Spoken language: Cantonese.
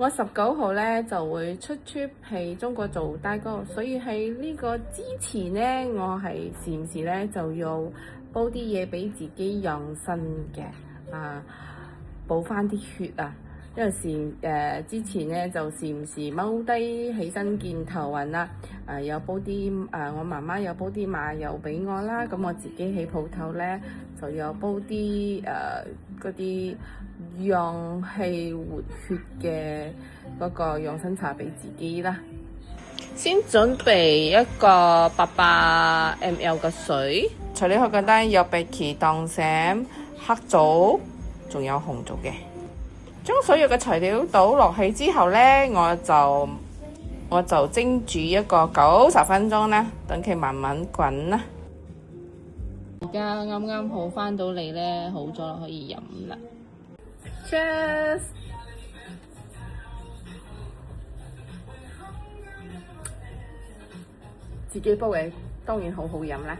我19號咧就會出 trip 喺中國做代購，所以喺呢個之前咧，我係時唔時咧就要煲啲嘢俾自己養生嘅，補翻啲血啊！因為之前咧就時唔時踎低起身見頭暈啦，有煲啲我媽媽有煲啲馬油俾我啦，咁我自己喺鋪頭咧就有煲啲嗰啲養氣活血嘅嗰個養生茶俾自己啦。先準備一個800ml 嘅水，材料好簡單，有荸薺、當餡、黑棗，仲有紅棗嘅。將所有嘅材料倒落去之後呢，我就蒸煮一個90分鐘啦，等佢慢慢滾啦。而家啱啱好翻到嚟呢，好咗可以飲啦。Cheers！ 自己煲嘅當然好好飲啦。